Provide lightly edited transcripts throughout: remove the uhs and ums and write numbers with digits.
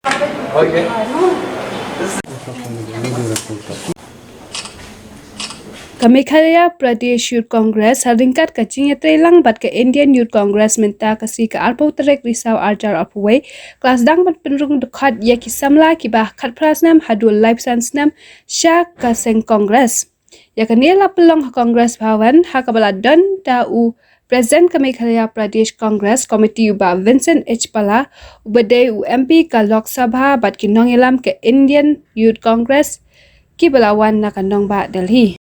Okay. Kamekhalaya Pradesh Youth Congress haringkat kacing trelang bat ke Indian Youth Congress minta kasi ke arpau terek risau arjar arpawai kelas dang bat penrung dekat ya kisamla kibah kat prasnam hadul life science nam sya kaseng Congress ya kanila pelong Congress Bhawan hakabala don dau President Kamekhalaya Pradesh Congress Committee uba Vincent H. Pala ubade MP ka Lok Sabha bat kinong ilam ke Indian Youth Congress kibalawan na kanong ba Delhi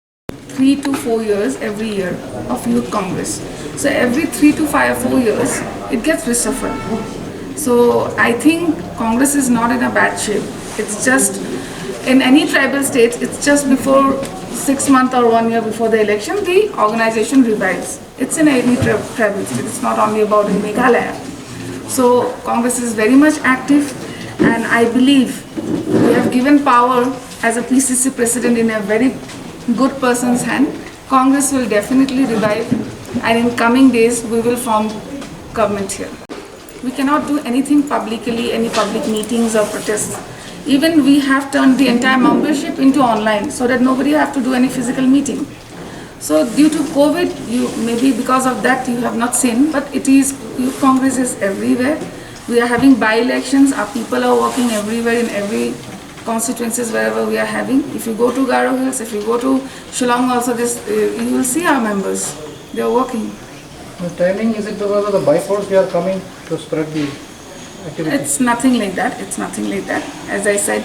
3 to 4 years every year of youth congress. So every 3 to 4 years it gets reshuffled. So I think Congress is not in a bad shape. It's just in any tribal states, it's just before 6 months or 1 year before the election, the organization revives. It's in any tribal state. It's not only about in Meghalaya. So Congress is very much active, and I believe we have given power as a PCC president in a very good person's hand. Congress will definitely revive, and in coming days we will form government here. We cannot do anything publicly, any public meetings or protests. Even we have turned the entire membership into online so that nobody have to do any physical meeting. So due to COVID, you maybe because of that you have not seen, but it is youth congress is everywhere. We are having by-elections. Our people are working everywhere in every constituencies wherever we are having. If you go to Garo Hills, if you go to Shillong also, you will see our members. They are working. The timing, is it because of the bypolls we are coming to spread the activity? It's nothing like that. It's nothing like that. As I said,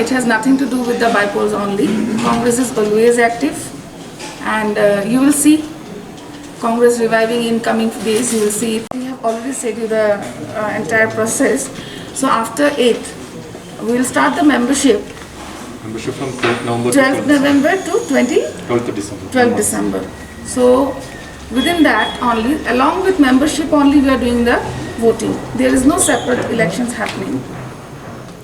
it has nothing to do with the bypolls only. Congress is always active, and you will see Congress reviving in coming days. You will see it. We have already said you the entire process. So after 8th, we will start the membership. Membership from 12th November 12th November to 12th December. 12th December. So within that only, along with membership only, we are doing the voting. There is no separate elections happening.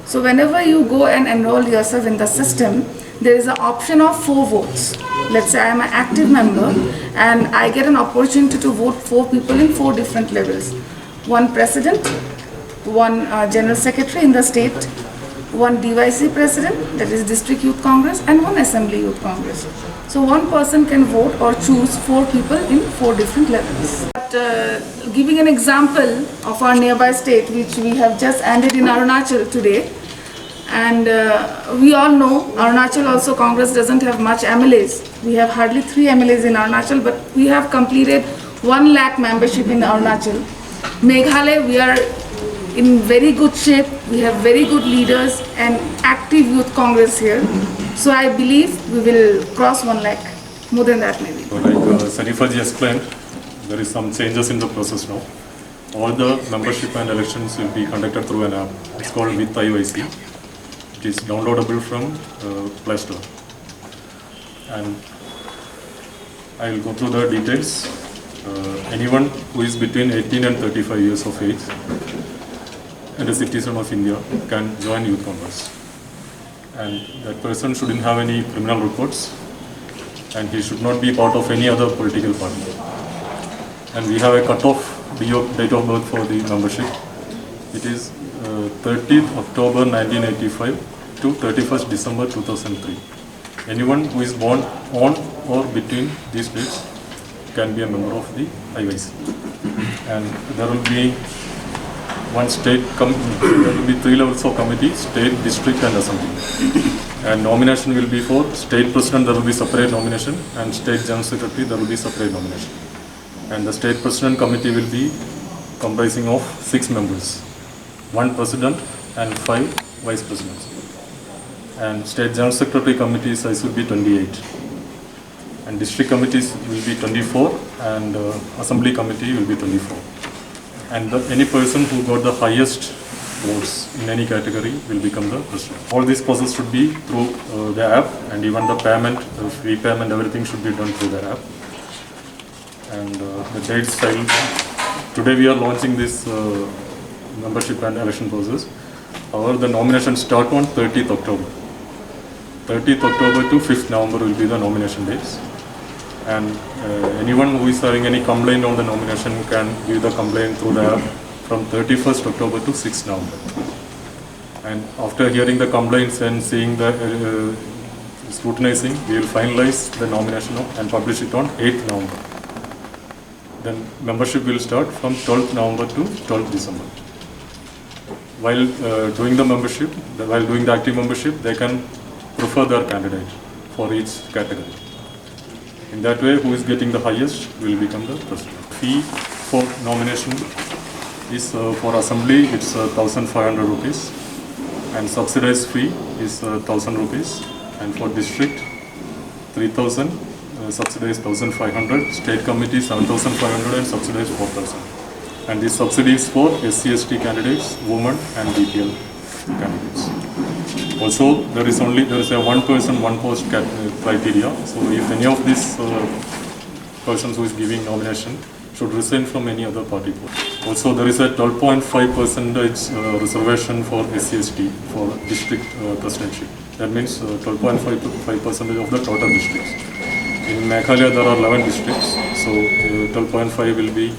So whenever you go and enroll yourself in the system, there is an option of 4 votes. Let's say I am an active member and I get an opportunity to vote 4 people in 4 different levels. 1 president, 1 general secretary in the state, 1 DYC president, that is District Youth Congress, and 1 Assembly Youth Congress. So one person can vote or choose 4 people in 4 different levels. But, giving an example of our nearby state, which we have just ended in Arunachal today, and we all know Arunachal also Congress doesn't have much MLAs. We have hardly 3 MLAs in Arunachal, but we have completed 1 lakh membership in Arunachal. Meghalaya, we are in very good shape. We have very good leaders and active youth congress here. So I believe we will cross 1 lakh, more than that maybe. So like Sanifaji explained, there is some changes in the process now. All the membership and elections will be conducted through an app. It's called With IYC. It is downloadable from Play Store. And I will go through the details. Anyone who is between 18 and 35 years of age and a citizen of India can join Youth Congress. And that person shouldn't have any criminal records, and he should not be part of any other political party. And we have a cut-off date of birth for the membership. It is 30th October 1985 to 31st December 2003. Anyone who is born on or between these dates can be a member of the IYC. And there will be one state there will be 3 levels of committee: state, district and assembly. And nomination will be for state president, there will be separate nomination, and state general secretary, there will be separate nomination. And the state president committee will be comprising of 6 members, 1 president and 5 vice presidents. And state general secretary committee size will be 28. And district committees will be 24, and assembly committee will be 24. And any person who got the highest votes in any category will become the president. All this process should be through the app, and even the payment, the fee payment, everything should be done through the app. And the dates, today we are launching this membership and election process. However, the nomination start on 30th October. 30th October to 5th November will be the nomination dates. And anyone who is having any complaint on the nomination can give the complaint through the app from 31st October to 6th November. And after hearing the complaints and seeing the scrutinizing, we will finalize the nomination and publish it on 8th November. Then membership will start from 12th November to 12th December. While doing the membership, while doing the active membership, they can prefer their candidate for each category. In that way, who is getting the highest will become the president. Fee for nomination is for assembly, it's 1,500 rupees, and subsidized fee is 1,000 rupees, and for district 3,000, subsidized 1,500, state committee 7,500, and subsidized 4,000. And this subsidy is for SC/ST candidates, women, and BPL candidates. Also, there is a one person, one post criteria. So, if any of these persons who is giving nomination should resign from any other party post. Also, there is a 12.5% reservation for SC/ST for district presidency. That means 12.5% of the total districts. In Meghalaya, there are 11 districts, so 12.5 will be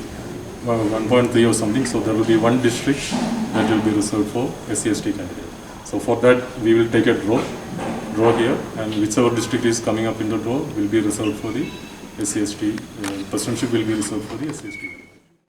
1.3 or something. So there will be one district that will be reserved for SC/ST candidate. So for that, we will take a draw here, and whichever district is coming up in the draw will be reserved for the SC/ST. Presidentship will be reserved for the SC/ST.